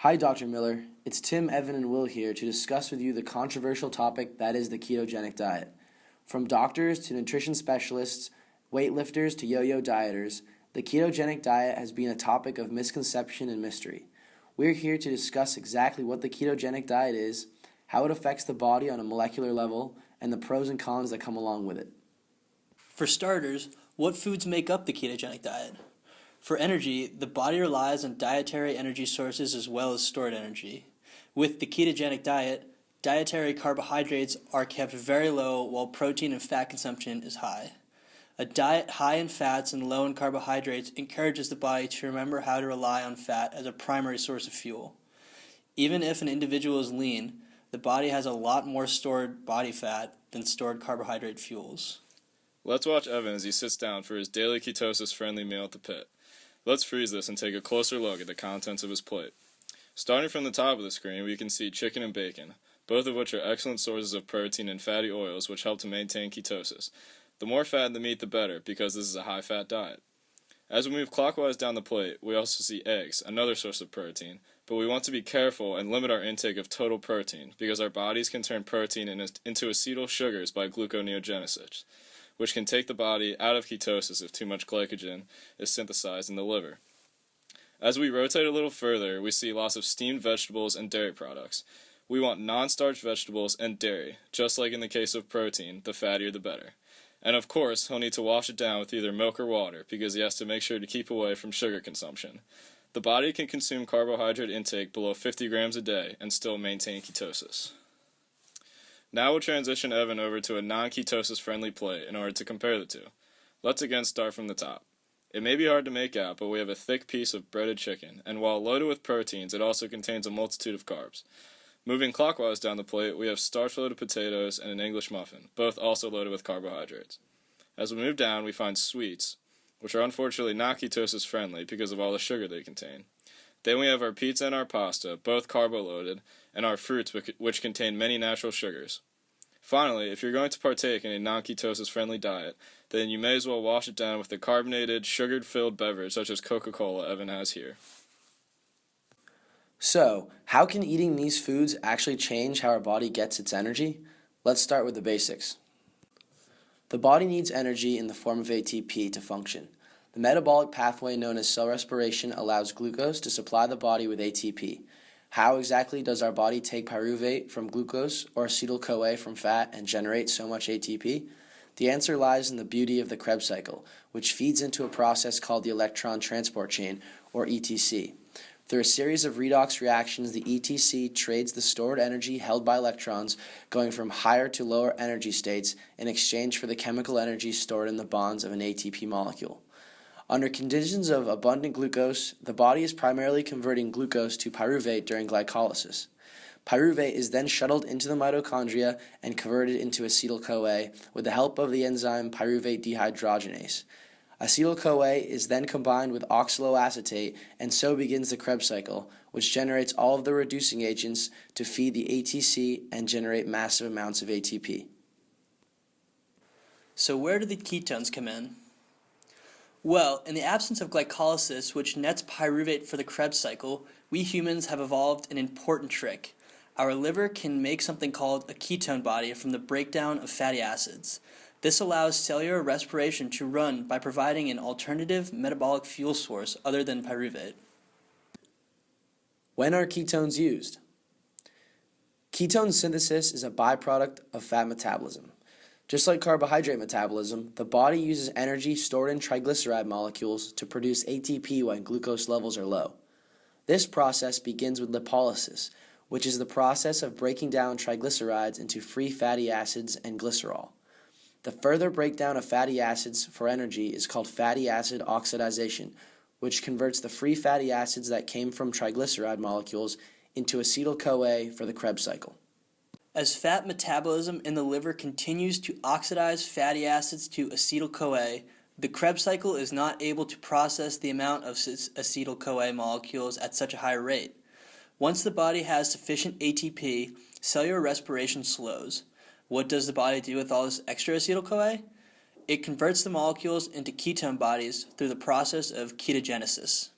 Hi, Dr. Miller. It's Tim, Evan, and Will here to discuss with you the controversial topic that is the ketogenic diet. From doctors to nutrition specialists, weightlifters to yo-yo dieters, the ketogenic diet has been a topic of misconception and mystery. We're here to discuss exactly what the ketogenic diet is, how it affects the body on a molecular level, and the pros and cons that come along with it. For starters, what foods make up the ketogenic diet? For energy, the body relies on dietary energy sources as well as stored energy. With the ketogenic diet, dietary carbohydrates are kept very low while protein and fat consumption is high. A diet high in fats and low in carbohydrates encourages the body to remember how to rely on fat as a primary source of fuel. Even if an individual is lean, the body has a lot more stored body fat than stored carbohydrate fuels. Let's watch Evan as he sits down for his daily ketosis-friendly meal at the pit. Let's freeze this and take a closer look at the contents of his plate. Starting from the top of the screen, we can see chicken and bacon, both of which are excellent sources of protein and fatty oils which help to maintain ketosis. The more fat in the meat, the better, because this is a high-fat diet. As we move clockwise down the plate, we also see eggs, another source of protein, but we want to be careful and limit our intake of total protein, because our bodies can turn protein into acetyl sugars by gluconeogenesis, which can take the body out of ketosis if too much glycogen is synthesized in the liver. As we rotate a little further, we see lots of steamed vegetables and dairy products. We want non-starch vegetables and dairy, just like in the case of protein, the fattier the better. And of course, he'll need to wash it down with either milk or water, because he has to make sure to keep away from sugar consumption. The body can consume carbohydrate intake below 50 grams a day and still maintain ketosis. Now we'll transition Evan over to a non-ketosis friendly plate in order to compare the two. Let's again start from the top. It may be hard to make out, but we have a thick piece of breaded chicken, and while loaded with proteins, it also contains a multitude of carbs. Moving clockwise down the plate, we have starch-loaded potatoes and an English muffin, both also loaded with carbohydrates. As we move down, we find sweets, which are unfortunately not ketosis friendly because of all the sugar they contain. Then we have our pizza and our pasta, both carbo-loaded, and our fruits, which contain many natural sugars. Finally, if you're going to partake in a non-ketosis friendly diet, then you may as well wash it down with a carbonated, sugar-filled beverage such as Coca-Cola Evan has here. So, how can eating these foods actually change how our body gets its energy? Let's start with the basics. The body needs energy in the form of ATP to function. The metabolic pathway known as cell respiration allows glucose to supply the body with ATP. How exactly does our body take pyruvate from glucose or acetyl-CoA from fat and generate so much ATP? The answer lies in the beauty of the Krebs cycle, which feeds into a process called the electron transport chain, or ETC. Through a series of redox reactions, the ETC trades the stored energy held by electrons, going from higher to lower energy states in exchange for the chemical energy stored in the bonds of an ATP molecule. Under conditions of abundant glucose, the body is primarily converting glucose to pyruvate during glycolysis. Pyruvate is then shuttled into the mitochondria and converted into acetyl-CoA with the help of the enzyme pyruvate dehydrogenase. Acetyl-CoA is then combined with oxaloacetate, and so begins the Krebs cycle, which generates all of the reducing agents to feed the ATC and generate massive amounts of ATP. So where do the ketones come in? Well, in the absence of glycolysis, which nets pyruvate for the Krebs cycle, we humans have evolved an important trick. Our liver can make something called a ketone body from the breakdown of fatty acids. This allows cellular respiration to run by providing an alternative metabolic fuel source other than pyruvate. When are ketones used? Ketone synthesis is a byproduct of fat metabolism. Just like carbohydrate metabolism, the body uses energy stored in triglyceride molecules to produce ATP when glucose levels are low. This process begins with lipolysis, which is the process of breaking down triglycerides into free fatty acids and glycerol. The further breakdown of fatty acids for energy is called fatty acid oxidation, which converts the free fatty acids that came from triglyceride molecules into acetyl-CoA for the Krebs cycle. As fat metabolism in the liver continues to oxidize fatty acids to acetyl-CoA, the Krebs cycle is not able to process the amount of acetyl-CoA molecules at such a high rate. Once the body has sufficient ATP, cellular respiration slows. What does the body do with all this extra acetyl-CoA? It converts the molecules into ketone bodies through the process of ketogenesis.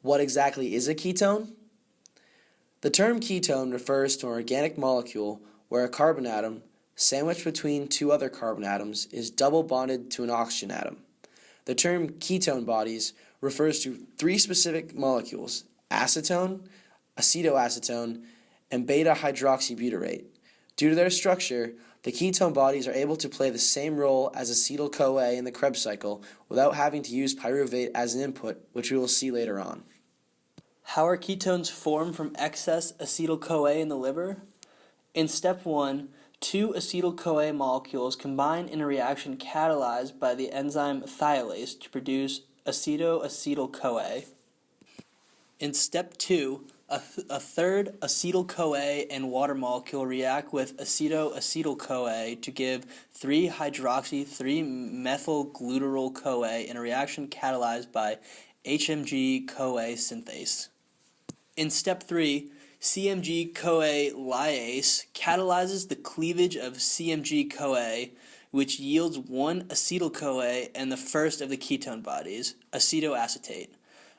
What exactly is a ketone? The term ketone refers to an organic molecule where a carbon atom, sandwiched between two other carbon atoms, is double bonded to an oxygen atom. The term ketone bodies refers to three specific molecules: acetone, acetoacetone, and beta-hydroxybutyrate. Due to their structure, the ketone bodies are able to play the same role as acetyl-CoA in the Krebs cycle without having to use pyruvate as an input, which we will see later on. How are ketones formed from excess acetyl-CoA in the liver? In step 1, two acetyl-CoA molecules combine in a reaction catalyzed by the enzyme thiolase to produce acetoacetyl-CoA. In step 2, a third acetyl-CoA and water molecule react with acetoacetyl-CoA to give 3-hydroxy-3-methylglutarol-CoA in a reaction catalyzed by HMG-CoA synthase. In step 3, CMG-CoA lyase catalyzes the cleavage of CMG-CoA, which yields one acetyl-CoA and the first of the ketone bodies, acetoacetate.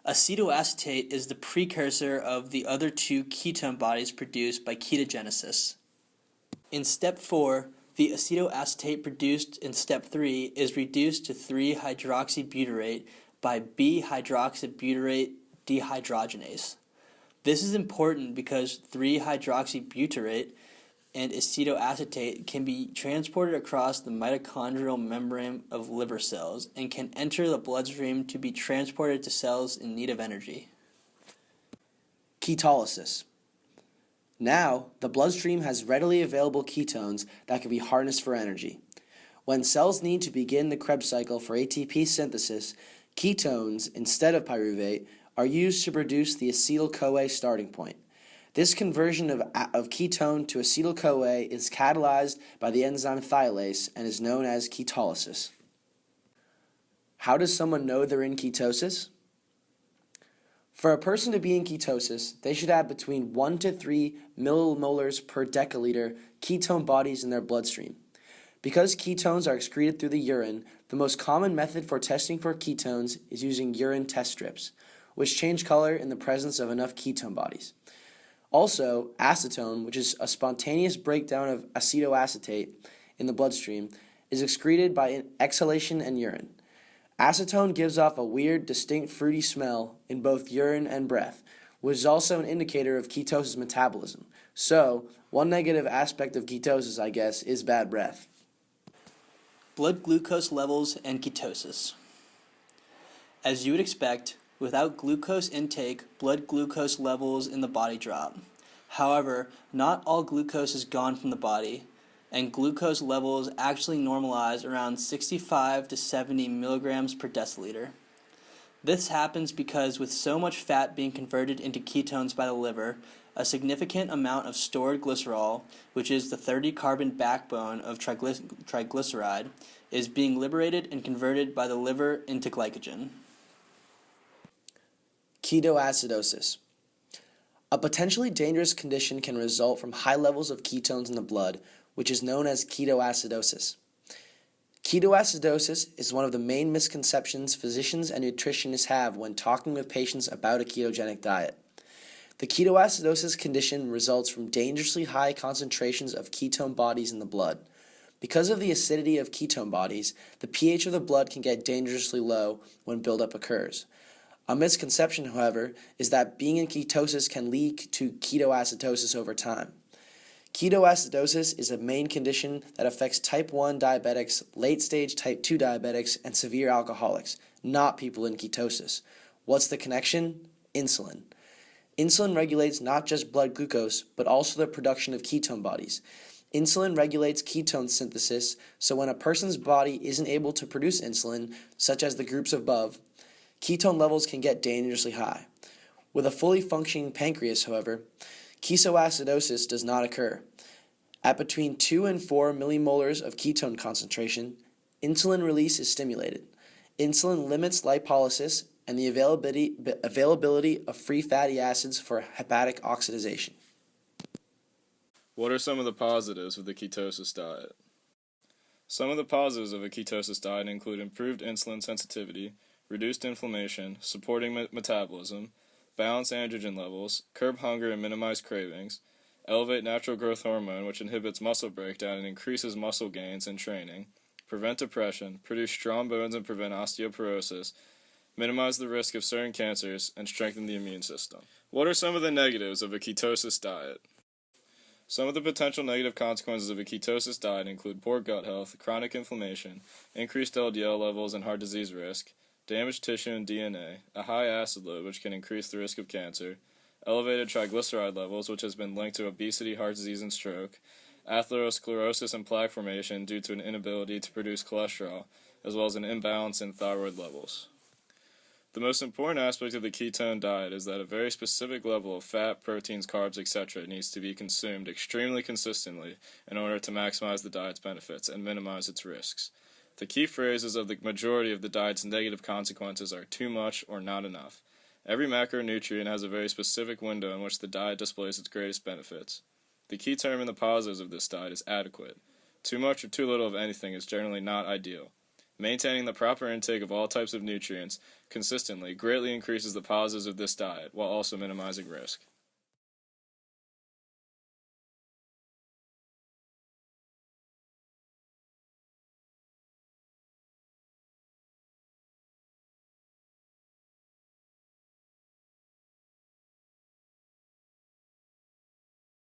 Acetoacetate is the precursor of the other two ketone bodies produced by ketogenesis. In step 4, the acetoacetate produced in step 3 is reduced to 3-hydroxybutyrate by B-hydroxybutyrate dehydrogenase. This is important because 3-hydroxybutyrate and acetoacetate can be transported across the mitochondrial membrane of liver cells and can enter the bloodstream to be transported to cells in need of energy. Ketolysis. Now, the bloodstream has readily available ketones that can be harnessed for energy. When cells need to begin the Krebs cycle for ATP synthesis, ketones, instead of pyruvate, are used to produce the acetyl-CoA starting point. This conversion of ketone to acetyl-CoA is catalyzed by the enzyme thiolase and is known as ketolysis. How does someone know they're in ketosis? For a person to be in ketosis, they should have between 1 to 3 millimolars per deciliter ketone bodies in their bloodstream. Because ketones are excreted through the urine, the most common method for testing for ketones is using urine test strips, which change color in the presence of enough ketone bodies. Also, acetone, which is a spontaneous breakdown of acetoacetate in the bloodstream, is excreted by exhalation and urine. Acetone gives off a weird, distinct fruity smell in both urine and breath, which is also an indicator of ketosis metabolism. So, one negative aspect of ketosis, I guess, is bad breath. Blood glucose levels and ketosis. As you would expect, without glucose intake, blood glucose levels in the body drop. However, not all glucose is gone from the body, and glucose levels actually normalize around 65 to 70 milligrams per deciliter. This happens because with so much fat being converted into ketones by the liver, a significant amount of stored glycerol, which is the 30-carbon backbone of triglyceride, is being liberated and converted by the liver into glycogen. Ketoacidosis. A potentially dangerous condition can result from high levels of ketones in the blood, which is known as ketoacidosis. Ketoacidosis is one of the main misconceptions physicians and nutritionists have when talking with patients about a ketogenic diet. The ketoacidosis condition results from dangerously high concentrations of ketone bodies in the blood. Because of the acidity of ketone bodies, the pH of the blood can get dangerously low when buildup occurs. A misconception, however, is that being in ketosis can lead to ketoacidosis over time. Ketoacidosis is a main condition that affects type 1 diabetics, late-stage type 2 diabetics, and severe alcoholics, not people in ketosis. What's the connection? Insulin. Insulin regulates not just blood glucose, but also the production of ketone bodies. Insulin regulates ketone synthesis, so when a person's body isn't able to produce insulin, such as the groups above, ketone levels can get dangerously high. With a fully functioning pancreas, however, ketoacidosis does not occur. At between 2 and 4 millimolars of ketone concentration, insulin release is stimulated. Insulin limits lipolysis and the availability of free fatty acids for hepatic oxidation. What are some of the positives of the ketosis diet? Some of the positives of a ketosis diet include improved insulin sensitivity, reduced inflammation, supporting metabolism, balance androgen levels, curb hunger and minimize cravings, elevate natural growth hormone, which inhibits muscle breakdown and increases muscle gains in training, prevent depression, produce strong bones and prevent osteoporosis, minimize the risk of certain cancers, and strengthen the immune system. What are some of the negatives of a ketosis diet? Some of the potential negative consequences of a ketosis diet include poor gut health, chronic inflammation, increased LDL levels and heart disease risk, damaged tissue and DNA, a high acid load which can increase the risk of cancer, elevated triglyceride levels which has been linked to obesity, heart disease, and stroke, atherosclerosis and plaque formation due to an inability to produce cholesterol, as well as an imbalance in thyroid levels. The most important aspect of the ketone diet is that a very specific level of fat, proteins, carbs, etc. needs to be consumed extremely consistently in order to maximize the diet's benefits and minimize its risks. The key phrases of the majority of the diet's negative consequences are too much or not enough. Every macronutrient has a very specific window in which the diet displays its greatest benefits. The key term in the positives of this diet is adequate. Too much or too little of anything is generally not ideal. Maintaining the proper intake of all types of nutrients consistently greatly increases the positives of this diet while also minimizing risk.